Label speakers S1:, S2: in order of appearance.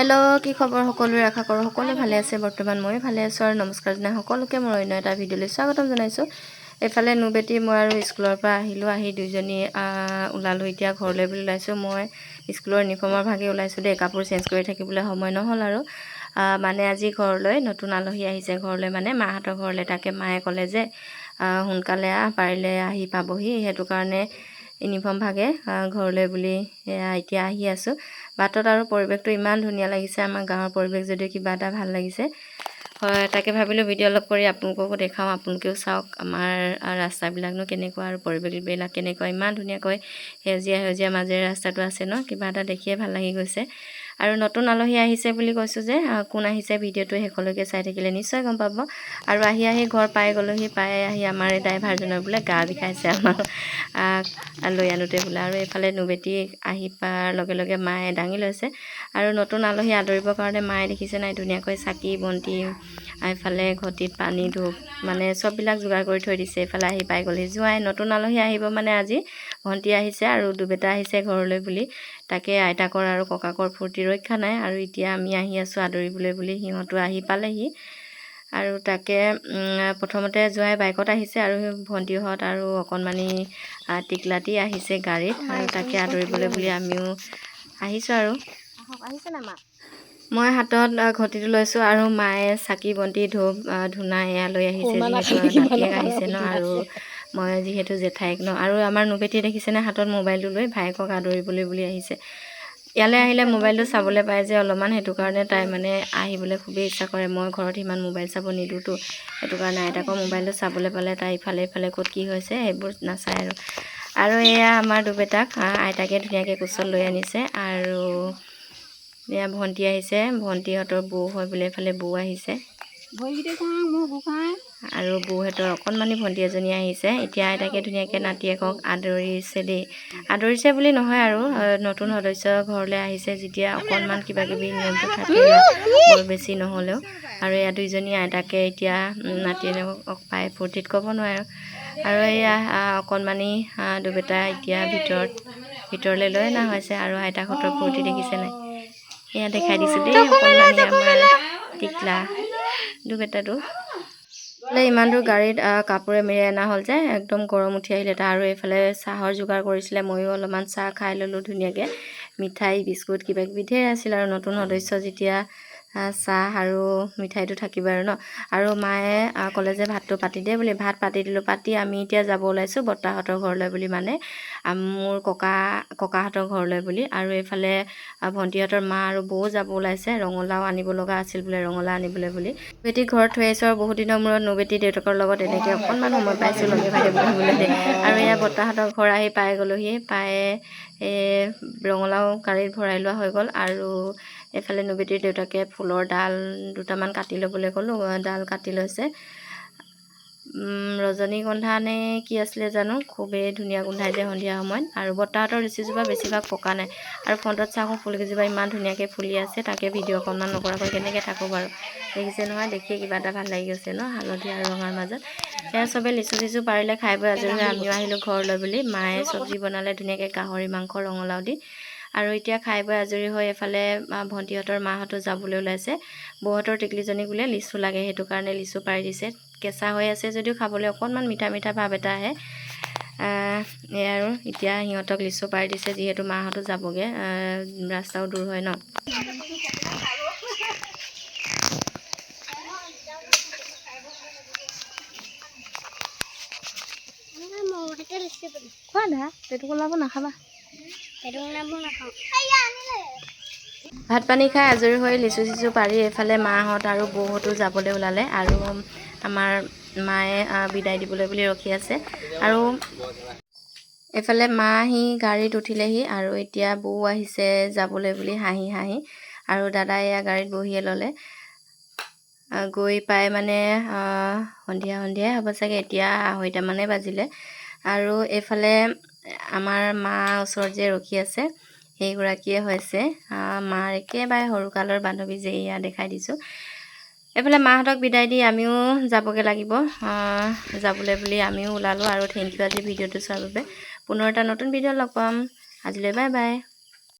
S1: hello' কি খবৰ সকলোৰে আশা কৰোঁ সকলোৱে ভালে আছে বৰ্তমান মই ভালে আছোঁ আৰু নমস্কাৰ জনাই সকলোকে মোৰ অন্য এটা ভিডিঅ'লৈ স্বাগতম জনাইছোঁ এফালে নুবেটি মই আৰু স্কুলৰ পৰা আহিলোঁ আহি দুইজনী ওলালোঁ এতিয়া ঘৰলৈ বুলি ওলাইছোঁ মই স্কুলৰ ইউনিফৰ্মৰ ভাগে ওলাইছোঁ দেই কাপোৰ চেঞ্জ কৰি থাকিবলৈ সময় নহ'ল আৰু মানে আজি ঘৰলৈ নতুন আলহী আহিছে ঘৰলৈ মানে মাহঁতৰ ঘৰলৈ তাকে মায়ে ক'লে যে সোনকালে পাৰিলে আহি পাবহি সেইটো কাৰণে ইউনিফৰ্ম ভাগে ঘৰলৈ বুলি এতিয়া আহি আছোঁ বাটত আৰু পৰিৱেশটো ইমান ধুনীয়া লাগিছে আমাৰ গাঁৱৰ পৰিৱেশ যদিও কিবা এটা ভাল লাগিছে হয় তাকে ভাবিলোঁ ভিডিঅ' অলপ কৰি আপোনালোককো দেখাওঁ আপোনালোকেও চাওক আমাৰ ৰাস্তাবিলাকনো কেনেকুৱা আৰু পৰিৱেশবিলাক কেনেকুৱা ইমান ধুনীয়াকৈ সেউজীয়া মাজেৰে ৰাস্তাটো আছে ন কিবা এটা দেখিয়ে ভাল লাগি গৈছে আৰু নতুন আলহী আহিছে বুলি কৈছোঁ যে কোন আহিছে ভিডিঅ'টো শেষলৈকে চাই থাকিলে নিশ্চয় গম পাব আৰু আহি ঘৰ পাই গ'লোহি পাই আহি আমাৰ এই ড্ৰাইভাৰজনৰ বোলে গা বিষাইছে আমাক লৈ আনোতে বোলে আৰু এইফালে নুবেটি আহি পোৱাৰ লগে লগে মায়ে দাঙি লৈছে আৰু নতুন আলহী আদৰিবৰ কাৰণে মায়ে দেখিছে নাই ধুনীয়াকৈ চাকি বন্তি এইফালে ঘটিত পানী ধূপ মানে চববিলাক যোগাৰ কৰি থৈ দিছে এইফালে আহি পাই গ'লহি জোঁৱাই নতুন আলহী আহিব মানে আজি ভণ্টি আহিছে আৰু দুবেটা আহিছে ঘৰলৈ বুলি তাকে আইতাকৰ আৰু ককাকৰ ফূৰ্তি ৰক্ষা নাই আৰু এতিয়া আমি আহি আছোঁ আদৰিবলৈ বুলি সিহঁতো আহি পালেহি আৰু তাকে প্ৰথমতে জোঁৱাই বাইকত আহিছে আৰু ভণ্টিহঁত আৰু অকণমানি টিকলাটি আহিছে গাড়ীত আৰু তাকে আদৰিবলৈ বুলি আমিও আহিছোঁ আৰু আহিছে মা মই হাতত ঘটিটো লৈছোঁ আৰু মায়ে চাকি বন্তি ধূপ ধূনা এয়া লৈ আহিছে যিহেতু নাতিয়েক আহিছে ন আৰু মই যিহেতু জেঠাইক ন আৰু আমাৰ নুবেটিয়ে দেখিছেনে হাতত মোবাইলটো লৈ ভায়েকক আদৰিবলৈ বুলি আহিছে ইয়ালৈ আহিলে মোবাইলটো চাবলৈ পায় যে অলপমান সেইটো কাৰণে তাই মানে আহিবলৈ খুবেই ইচ্ছা কৰে মই ঘৰত ইমান মোবাইল চাব নিদিওঁতো সেইটো কাৰণে আইতাকৰ মোবাইলটো চাবলৈ পালে তাই ইফালে ক'ত কি হৈছে সেইবোৰ নাচায় আৰু এয়া আমাৰ দুবেটাক আইতাকে ধুনীয়াকৈ কোচত লৈ আনিছে আৰু এয়া ভণ্টি আহিছে ভণ্টিহঁতৰ বৌ হয় বোলে এইফালে বৌ আহিছে আৰু বৌহঁতৰ অকণমানি ভণ্টি এজনী আহিছে এতিয়া আইতাকে ধুনীয়াকৈ নাতিয়েকক আদৰিছে দেই আদৰিছে বুলি নহয় আৰু নতুন সদস্য ঘৰলৈ আহিছে যেতিয়া অকণমান কিবাকিবি নিয়মটো থাকে বৰ বেছি নহ'লেও আৰু এয়া দুইজনী আইতাকে এতিয়া নাতিয়েকক পাই ফূৰ্তিত ক'ব নোৱাৰে আৰু এয়া অকণমানি দুবেটা এতিয়া ভিতৰলৈ লৈ অনা হৈছে আৰু আইতাকহঁতৰ ফূৰ্তি দেখিছে নাই এয়া দেখাই দিছোঁ দেই অকণমানি আমাৰ টিকলা দুবেটাটো ইমান দূৰ গাড়ীত কাপোৰে মেৰিয়াই অনা হ'ল যে একদম গৰম উঠি আহিলে তাৰ আৰু এইফালে চাহৰ যোগাৰ কৰিছিলে ময়ো অলপমান চাহ খাই ল'লোঁ ধুনীয়াকৈ মিঠাই বিস্কুট কিবাকিবি ধেৰ আছিল আৰু নতুন সদস্য যেতিয়া চাহ আৰু মিঠাইটো থাকিব আৰু ন আৰু মায়ে ক'লে যে ভাতটো পাতি দে বুলি ভাত পাতি দিলোঁ পাতি আমি এতিয়া যাব ওলাইছোঁ বৰ্তাহঁতৰ ঘৰলৈ বুলি মানে মোৰ ককাহঁতৰ ঘৰলৈ বুলি আৰু এইফালে ভণ্টিহঁতৰ মা আৰু বৌ যাব ওলাইছে ৰঙালাও আনিব লগা আছিল বোলে ৰঙালাও আনিবলৈ বুলি বেটি ঘৰত থৈ আহিছোঁ আৰু বহুত দিনৰ মূৰত নুবেটি দেউতাকৰ লগত এনেকৈ অকণমান সময় পাইছোঁ লগে ভাগে বহিবলৈ দে আৰু এয়া বৰ্তাহঁতৰ ঘৰ আহি পাই গ'লোহি পাই ৰঙালাও গাড়ীত ভৰাই লোৱা হৈ গ'ল আৰু এইফালে নুবেটিৰ দেউতাকে ফুলৰ ডাল দুটামান কাটি ল'বলৈ ক'লোঁ ডাল কাটি লৈছে ৰজনীগন্ধা নে কি আছিলে জানো খুবেই ধুনীয়া গোন্ধাই যে সন্ধিয়া সময়ত আৰু বৰ্তাহঁতৰ লিচিজোপা বেছিভাগ পকা নাই আৰু ফ্ৰণ্টত চাওঁ ফুলকেইজোপা ইমান ধুনীয়াকৈ ফুলি আছে তাকে ভিডিঅ' অকণমান নকৰাকৈ কেনেকৈ থাকোঁ বাৰু দেখিছে নহয় দেখিয়ে কিবা এটা ভাল লাগি গৈছে ন হালধীয়া আৰু ৰঙাৰ মাজত সেয়া চবে লিচু চিচু পাৰিলে খাই বৈ আজৰি হৈ আমিও আহিলোঁ ঘৰলৈ বুলি মায়ে চব্জি বনালে ধুনীয়াকৈ গাহৰি মাংস ৰঙালাও দি আৰু এতিয়া খাই বৈ আজৰি হৈ এইফালে ভণ্টিহঁতৰ মাহঁতো যাবলৈ ওলাইছে বৌহঁতৰ টিকলিজনী বোলে লিচু লাগে সেইটো কাৰণে লিচু পাৰি দিছে কেঁচা হৈ আছে যদিও খাবলৈ অকণমান মিঠা ভাৱ এটা আহে এই আৰু এতিয়া সিহঁতক লিচু পাৰি দিছে যিহেতু মাহঁতো যাবগৈ ৰাস্তাও দূৰ হয় ন খোৱা না পেটু ওলাব নাখাবা ভাত পানী খাই আজৰি হৈ লিচু চিচু পাৰি এইফালে মাহঁত আৰু বৌহঁতো যাবলৈ ওলালে আৰু আমাৰ মায়ে বিদায় দিবলৈ বুলি ৰখি আছে আৰু এইফালে মা আহি গাড়ীত উঠিলেহি আৰু এতিয়া বৌ আহিছে যাবলৈ বুলি হাঁহি আৰু দাদাই এয়া গাড়ীত বহিয়ে ল'লে গৈ পাই মানে সন্ধিয়াই হ'ব চাগে এতিয়া 2:30 বাজিলে আৰু এইফালে আমাৰ মা ওচৰত যে ৰখি আছে সেইগৰাকীয়ে হৈছে মাৰ একেবাৰে সৰুকালৰ বান্ধৱী যে এয়া দেখাই দিছোঁ এইফালে মাহঁতক বিদায় দি আমিও যাবগৈ লাগিব যাবলৈ বুলি আমিও ওলালোঁ আৰু থেংক ইউ আজি ভিডিঅ'টো চোৱাৰ বাবে পুনৰ এটা নতুন ভিডিঅ' লগ পাম আজিলৈ বাই বাই